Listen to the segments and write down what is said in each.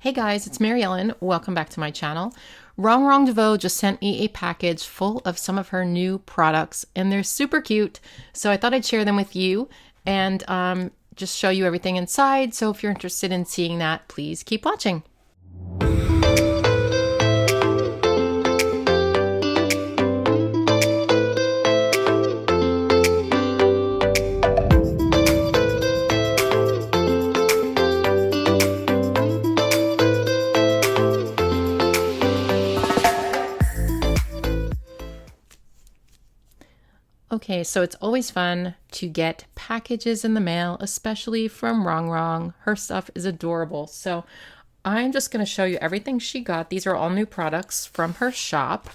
Hey guys, it's Mary Ellen. Welcome back to my channel. Rongrong Devoe just sent me a package full of some of her new products, and they're super cute. So I thought I'd share them with you and just show you everything inside. So if you're interested in seeing that, please keep watching. Okay, so it's always fun to get packages in the mail, especially from Rongrong. Her stuff is adorable. So I'm just going to show you everything she got. These are all new products from her shop.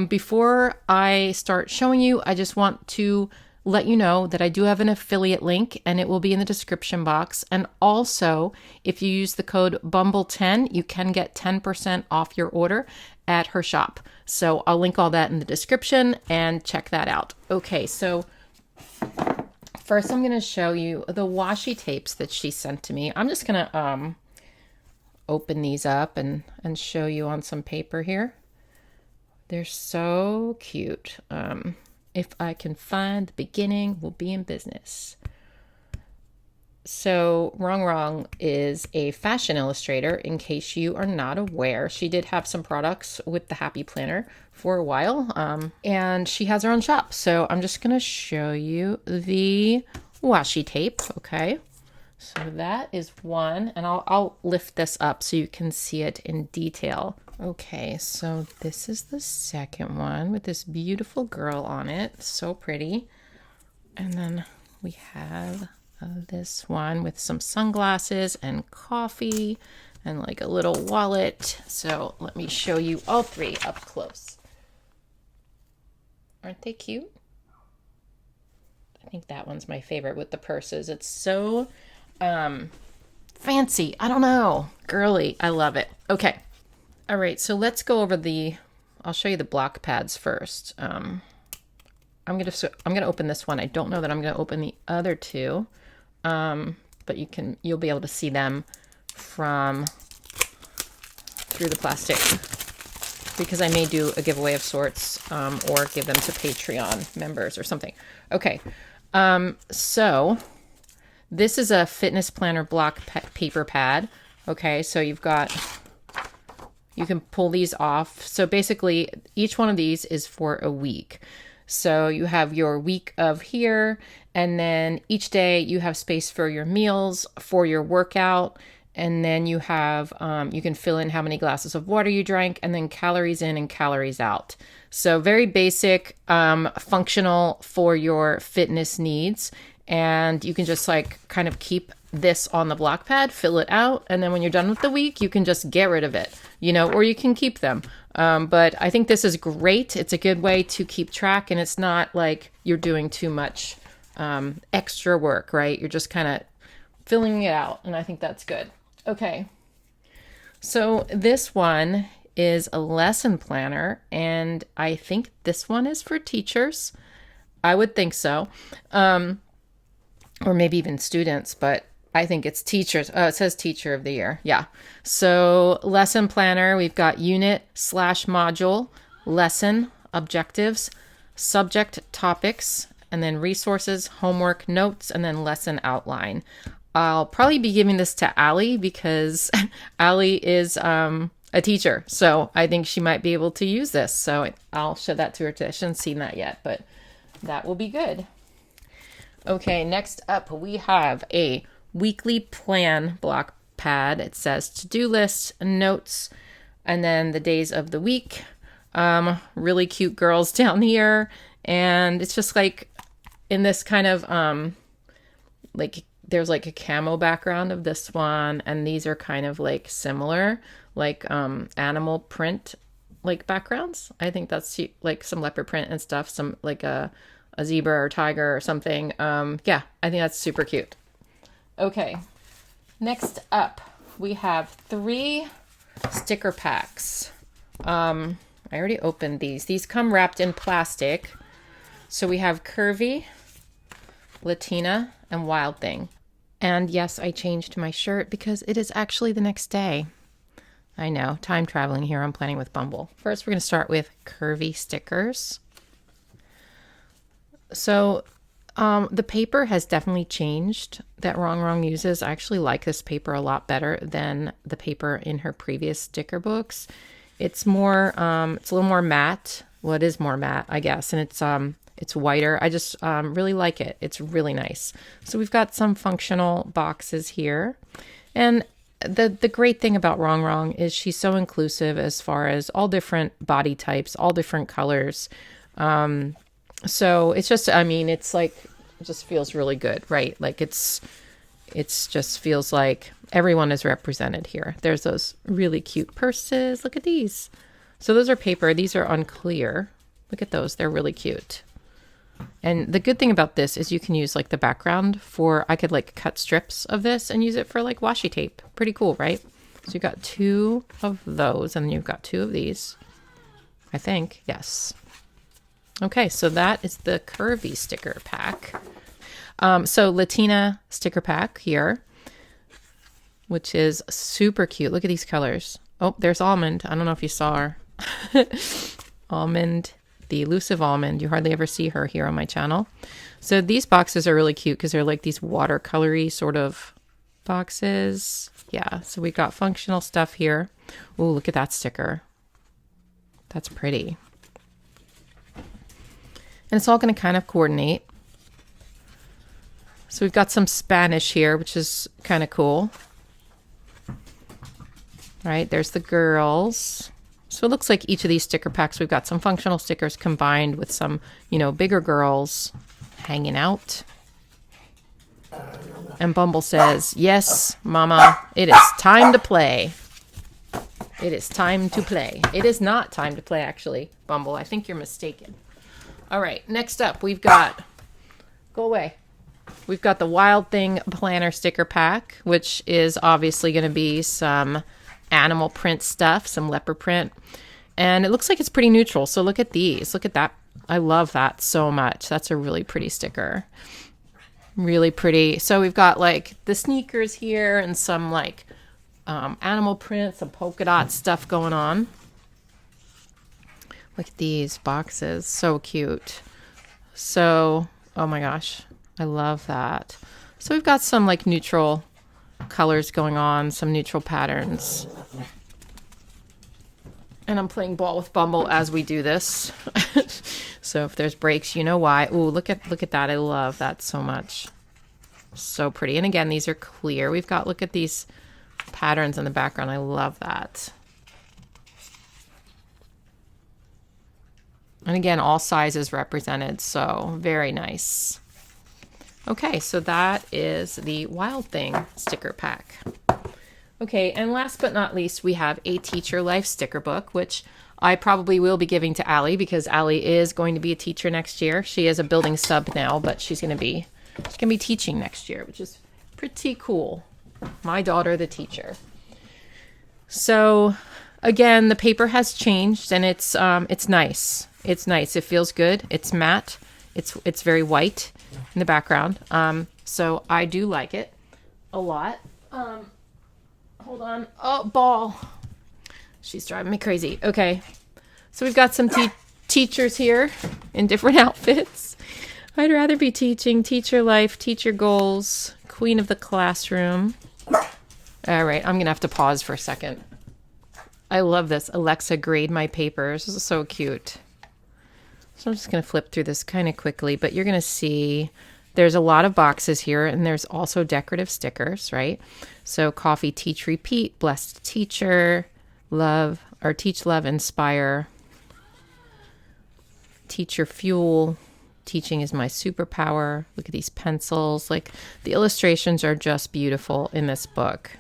Before I start showing you, I just want to let you know that I do have an affiliate link and it will be in the description box. And also, if you use the code Bumble10, you can get 10% off your order at her shop. So I'll link all that in the description and check that out. Okay, so first I'm going to show you the washi tapes that she sent to me. I'm just going to open these up and show you on some paper here. They're so cute. If I can find the beginning, we'll be in business. So Rongrong is a fashion illustrator, in case you are not aware. She did have some products with the Happy Planner for a while, and she has her own shop. So I'm just going to show you the washi tape, okay? So that is one, and I'll lift this up so you can see it in detail. Okay, so this is the second one with this beautiful girl on it. So pretty. And then we have this one with some sunglasses and coffee and like a little wallet. So let me show you all three up close. Aren't they cute? I think that one's my favorite with the purses. It's so fancy. I don't know. Girly. I love it. Okay. All right. So let's go over I'll show you the block pads first. I'm going to open this one. I don't know that I'm going to open the other two. But you'll be able to see them through the plastic, because I may do a giveaway of sorts, or give them to Patreon members or something. Okay. So this is a fitness planner block paper pad. Okay. So you can pull these off. So basically each one of these is for a week. So you have your week of here, and then each day you have space for your meals, for your workout, and then you have, you can fill in how many glasses of water you drank, and then calories in and calories out. So very basic, functional for your fitness needs. And you can just like kind of keep this on the block pad, fill it out, and then when you're done with the week, you can just get rid of it, or you can keep them. But I think this is great. It's a good way to keep track, and it's not like you're doing too much extra work, right? You're just kind of filling it out, and I think that's good. Okay. So this one is a lesson planner, and I think this one is for teachers. I would think so. Or maybe even students, but I think it's teachers. Oh, it says teacher of the year. Yeah. So lesson planner, we've got unit/module, lesson, objectives, subject topics, and then resources, homework, notes, and then lesson outline. I'll probably be giving this to Allie because Allie is a teacher. So I think she might be able to use this. So I'll show that to her today. She hasn't seen that yet, but that will be good. Okay, next up we have a weekly plan block pad. It says to-do list, notes, and then the days of the week. Really cute girls down here, and it's just like in this kind of like there's like a camo background of this one, and these are kind of like similar, like animal print like backgrounds. I think that's like some leopard print and stuff, some like a zebra or tiger or something. Yeah, I think that's super cute. Okay, next up we have 3 sticker packs. I already opened these. These come wrapped in plastic. So we have Curvy, Latina, and Wild Thing. And yes, I changed my shirt because it is actually the next day. I know, time traveling here on Planning with Bumble. First, we're going to start with curvy stickers. So the paper has definitely changed that Rongrong uses. I actually like this paper a lot better than the paper in her previous sticker books. It's more, it's a little more matte. Well, it is more matte, I guess, and it's whiter. I just really like it. It's really nice. So we've got some functional boxes here, and the great thing about Rongrong is she's so inclusive as far as all different body types, all different colors. So it's just, I mean, it's like, it just feels really good, right? Like it's just feels like everyone is represented here. There's those really cute purses. Look at these. So those are paper. These are unclear. Look at those. They're really cute. And the good thing about this is you can use like the background for, I could like cut strips of this and use it for like washi tape. Pretty cool, right? So you've got 2 of those and you've got 2 of these, I think. Yes. Okay, so that is the curvy sticker pack. So Latina sticker pack here, which is super cute. Look at these colors. Oh, there's Almond. I don't know if you saw her. Almond, the elusive Almond. You hardly ever see her here on my channel. So these boxes are really cute because they're like these watercolory sort of boxes. Yeah, so we got functional stuff here. Oh, look at that sticker. That's pretty. And it's all going to kind of coordinate. So we've got some Spanish here, which is kind of cool. All right, there's the girls. So it looks like each of these sticker packs, we've got some functional stickers combined with some, bigger girls hanging out. And Bumble says, yes, Mama, it is time to play. It is time to play. It is not time to play, actually, Bumble. I think you're mistaken. All right, next up, we've got, go away. We've got the Wild Thing Planner sticker pack, which is obviously going to be some animal print stuff, some leopard print. And it looks like it's pretty neutral. So look at these. Look at that. I love that so much. That's a really pretty sticker. Really pretty. So we've got like the sneakers here and some like animal print, some polka dot stuff going on. Look at these boxes. So cute. So, oh my gosh. I love that. So we've got some like neutral colors going on, some neutral patterns. And I'm playing ball with Bumble as we do this. So if there's breaks, you know why. Ooh, look at that. I love that so much. So pretty. And again, these are clear. We've got, look at these patterns in the background. I love that. And again, all sizes represented. So very nice. Okay, so that is the Wild Thing sticker pack. Okay, and last but not least, we have a Teacher Life sticker book, which I probably will be giving to Allie because Allie is going to be a teacher next year. She is a building sub now, but she's going to be teaching next year, which is pretty cool. My daughter, the teacher. So again, the paper has changed, and it's nice. It's nice. It feels good. It's matte. It's very white in the background. So I do like it a lot. Hold on. Oh, ball. She's driving me crazy. Okay. So we've got some teachers here in different outfits. I'd rather be teaching, teacher life, teacher goals, queen of the classroom. All right. I'm going to have to pause for a second. I love this. Alexa, grade my papers. This is so cute. So I'm just going to flip through this kind of quickly, but you're going to see there's a lot of boxes here, and there's also decorative stickers, right? So coffee, teach, repeat, blessed teacher, love, or teach, love, inspire, teacher fuel, teaching is my superpower. Look at these pencils. Like the illustrations are just beautiful in this book.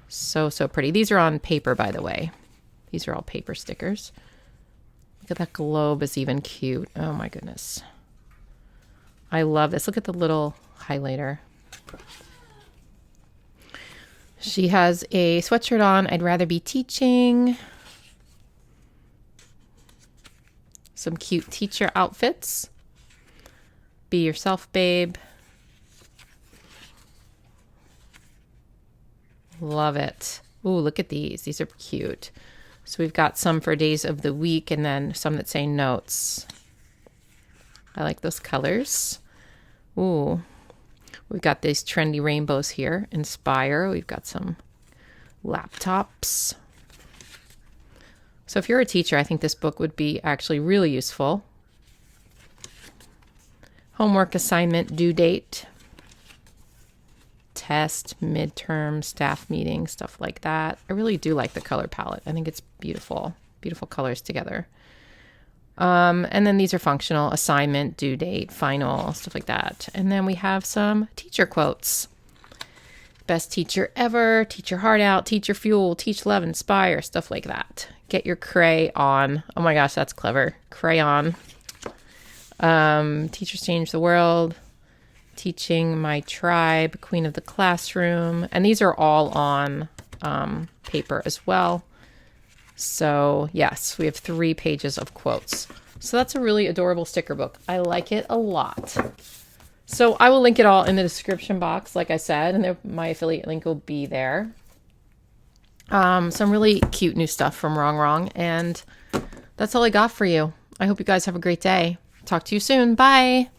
So pretty. These are on paper, by the way. These are all paper stickers. Look at that globe is even cute. Oh my goodness. I love this. Look at the little highlighter. She has a sweatshirt on. I'd rather be teaching. Some cute teacher outfits. Be yourself, babe. Love it. Ooh, look at these. These are cute. So we've got some for days of the week and then some that say notes. I like those colors. Ooh, we've got these trendy rainbows here. Inspire. We've got some laptops. So if you're a teacher, I think this book would be actually really useful. Homework assignment due date. Test, midterm, staff meeting, stuff like that. I really do like the color palette. I think it's beautiful. Beautiful colors together. And then these are functional, assignment, due date, final, stuff like that. And then we have some teacher quotes. Best teacher ever, teach your heart out, teach your fuel, teach love, inspire, stuff like that. Get your crayon. Oh my gosh, that's clever. Crayon. Teachers change the world. Teaching my tribe, queen of the classroom. And these are all on paper as well. So yes, we have 3 pages of quotes. So that's a really adorable sticker book. I like it a lot. So I will link it all in the description box, like I said, and my affiliate link will be there. Some really cute new stuff from Rongrong, and that's all I got for you. I hope you guys have a great day. Talk to you soon. Bye.